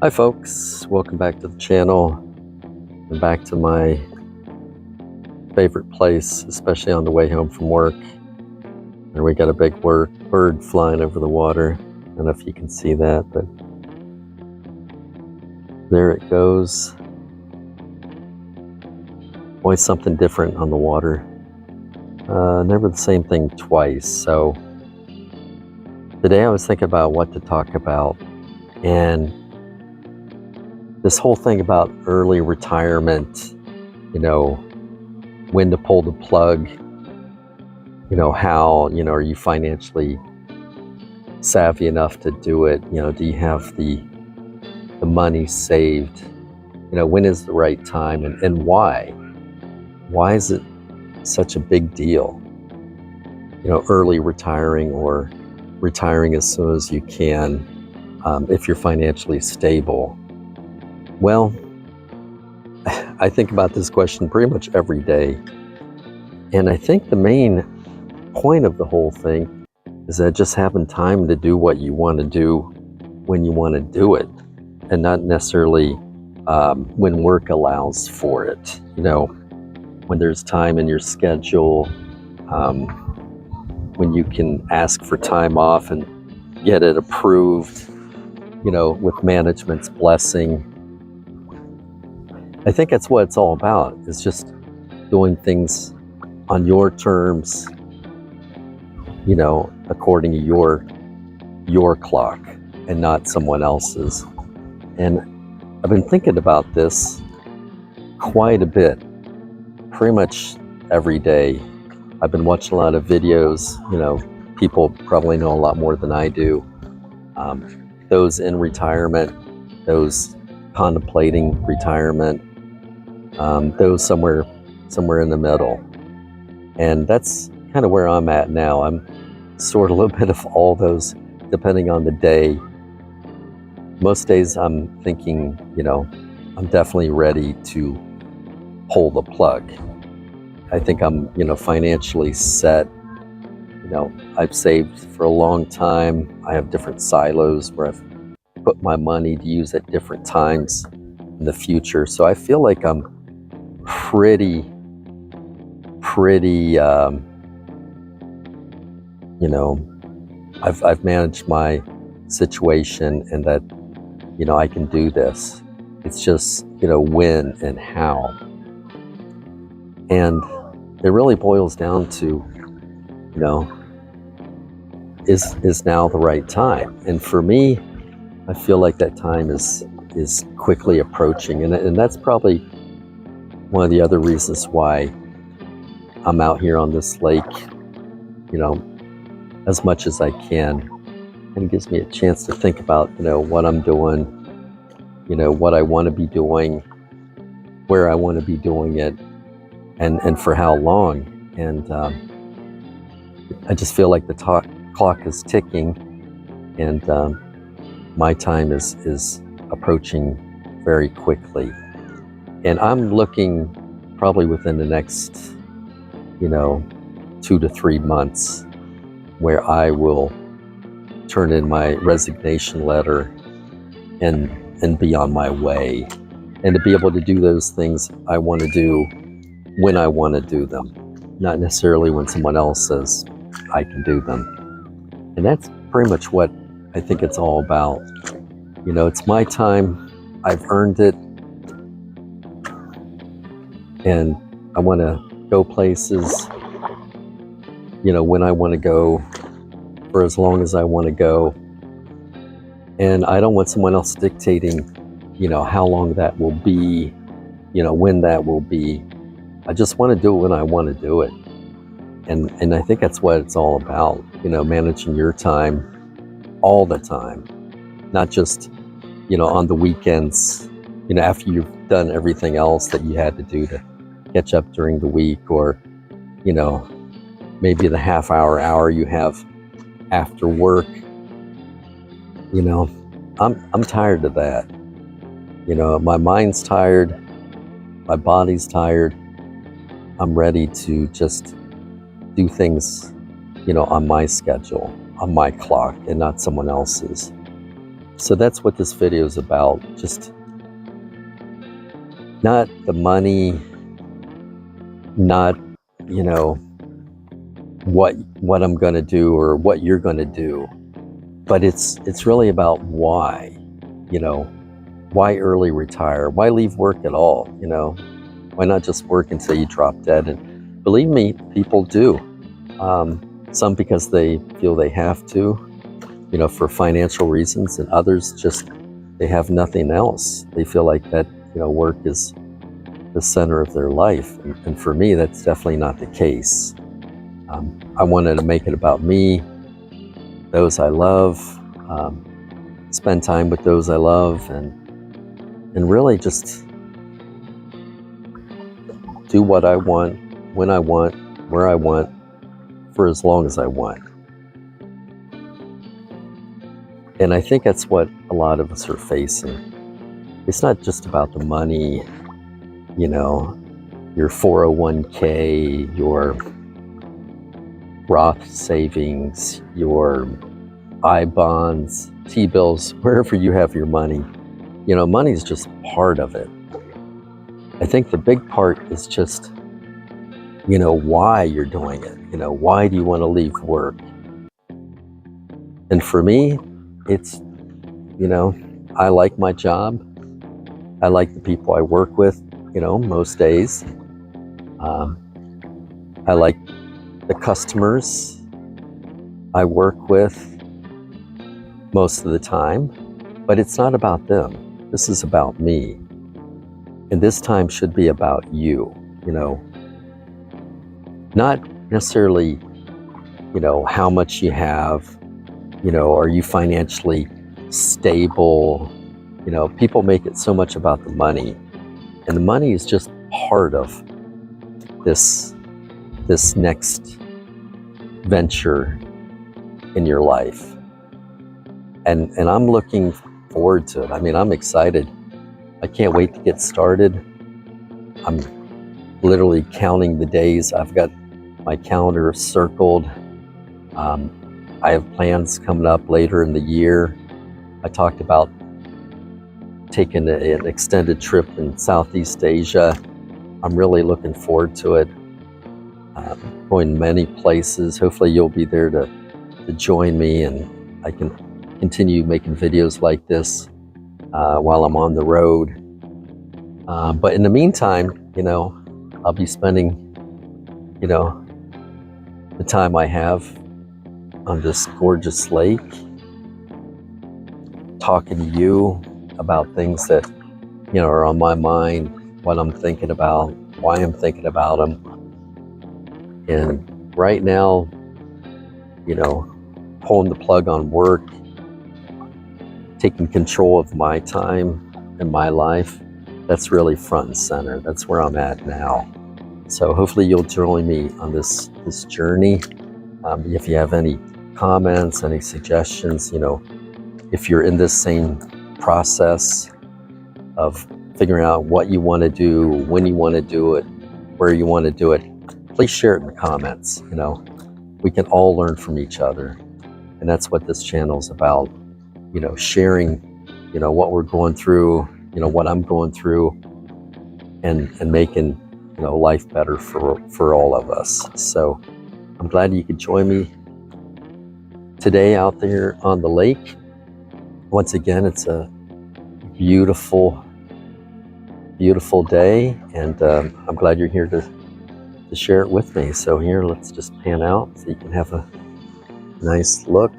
Hi folks, welcome back to the channel and back to my favorite place, especially on the way home from work. And we got a big bird flying over the water. I don't know if you can see that, but there it goes. Always something different on the water. Never the same thing twice. So today I was thinking about what to talk about, and this whole thing about early retirement, when to pull the plug, how, are you financially savvy enough to do it? Do you have the money saved? When is the right time, and why? Why is it such a big deal? Early retiring or retiring as soon as you can, if you're financially stable. Well, I think about this question pretty much every day. And I think the main point of the whole thing is that just having time to do what you want to do when you want to do it, and not necessarily when work allows for it. When there's time in your schedule, when you can ask for time off and get it approved, with management's blessing. I think that's what it's all about, is just doing things on your terms, according to your clock and not someone else's. And I've been thinking about this quite a bit, pretty much every day. I've been watching a lot of videos. People probably know a lot more than I do. Those in retirement, those contemplating retirement, those somewhere in the middle. And that's kind of where I'm at now. I'm sort of a little bit of all those, depending on the day. Most days I'm thinking, I'm definitely ready to pull the plug. I think I'm, financially set. I've saved for a long time. I have different silos where I've put my money to use at different times in the future. So I feel like I'm pretty, I've managed my situation, and that, I can do this. It's just, when and how. And it really boils down to, is now the right time? And for me, I feel like that time is quickly approaching. And that's probably one of the other reasons why I'm out here on this lake, as much as I can. And it gives me a chance to think about, what I'm doing, what I want to be doing, where I want to be doing it, and for how long. And I just feel like the clock is ticking, and my time is approaching very quickly. And I'm looking probably within the next, 2 to 3 months, where I will turn in my resignation letter and be on my way, and to be able to do those things I want to do when I want to do them, not necessarily when someone else says I can do them. And that's pretty much what I think it's all about. It's my time. I've earned it. And I want to go places, when I want to go, for as long as I want to go. And I don't want someone else dictating, how long that will be, when that will be. I just want to do it when I want to do it. And I think that's what it's all about, managing your time all the time, not just, on the weekends, after you've done everything else that you had to do to catch up during the week, or, maybe the half hour you have after work. I'm tired of that. My mind's tired, my body's tired. I'm ready to just do things, on my schedule, on my clock, and not someone else's. So that's what this video is about. Just not the money, not, you know, what I'm going to do or what you're going to do, but it's really about why, you know, why early retire? Why leave work at all? You know, why not just work until you drop dead? And believe me, people do. Some because they feel they have to, you know, for financial reasons, and others just they have nothing else. They feel like that, you know, work is the center of their life. And for me, that's definitely not the case. I wanted to make it about me, those I love, spend time with those I love, and really just do what I want, when I want, where I want, for as long as I want. And I think that's what a lot of us are facing. It's not just about the money, you know, your 401k, your Roth savings, your I-bonds, T-bills, wherever you have your money. You know, money is just part of it. I think the big part is just, you know, why you're doing it. You know, why do you want to leave work? And for me, it's, you know, I like my job. I like the people I work with, you know, most days. I like the customers I work with most of the time, but it's not about them. This is about me. And this time should be about you, you know, not necessarily, you know, how much you have, you know, are you financially stable? You know, people make it so much about the money, and the money is just part of this next venture in your life. And I'm looking forward to it. I mean, I'm excited. I can't wait to get started. I'm literally counting the days. I've got my calendar circled. I have plans coming up later in the year. I talked about taking an extended trip in Southeast Asia. I'm really looking forward to it. Going many places. Hopefully you'll be there to join me, and I can continue making videos like this while I'm on the road. But in the meantime, you know, I'll be spending, you know, the time I have on this gorgeous lake, talking to you about things that, you know, are on my mind, what I'm thinking about, why I'm thinking about them. And right now, you know, pulling the plug on work, taking control of my time and my life, that's really front and center. That's where I'm at now. So hopefully you'll join me on this journey. If you have any comments, any suggestions, you know, if you're in this same process of figuring out what you want to do, when you want to do it, where you want to do it, please share it in the comments. You know, we can all learn from each other. And that's what this channel is about, you know, sharing, you know, what we're going through, you know, what I'm going through, and making, you know, life better for all of us. So I'm glad you could join me today out there on the lake. Once again, it's a beautiful, beautiful day, and I'm glad you're here to share it with me. So here, let's just pan out so you can have a nice look.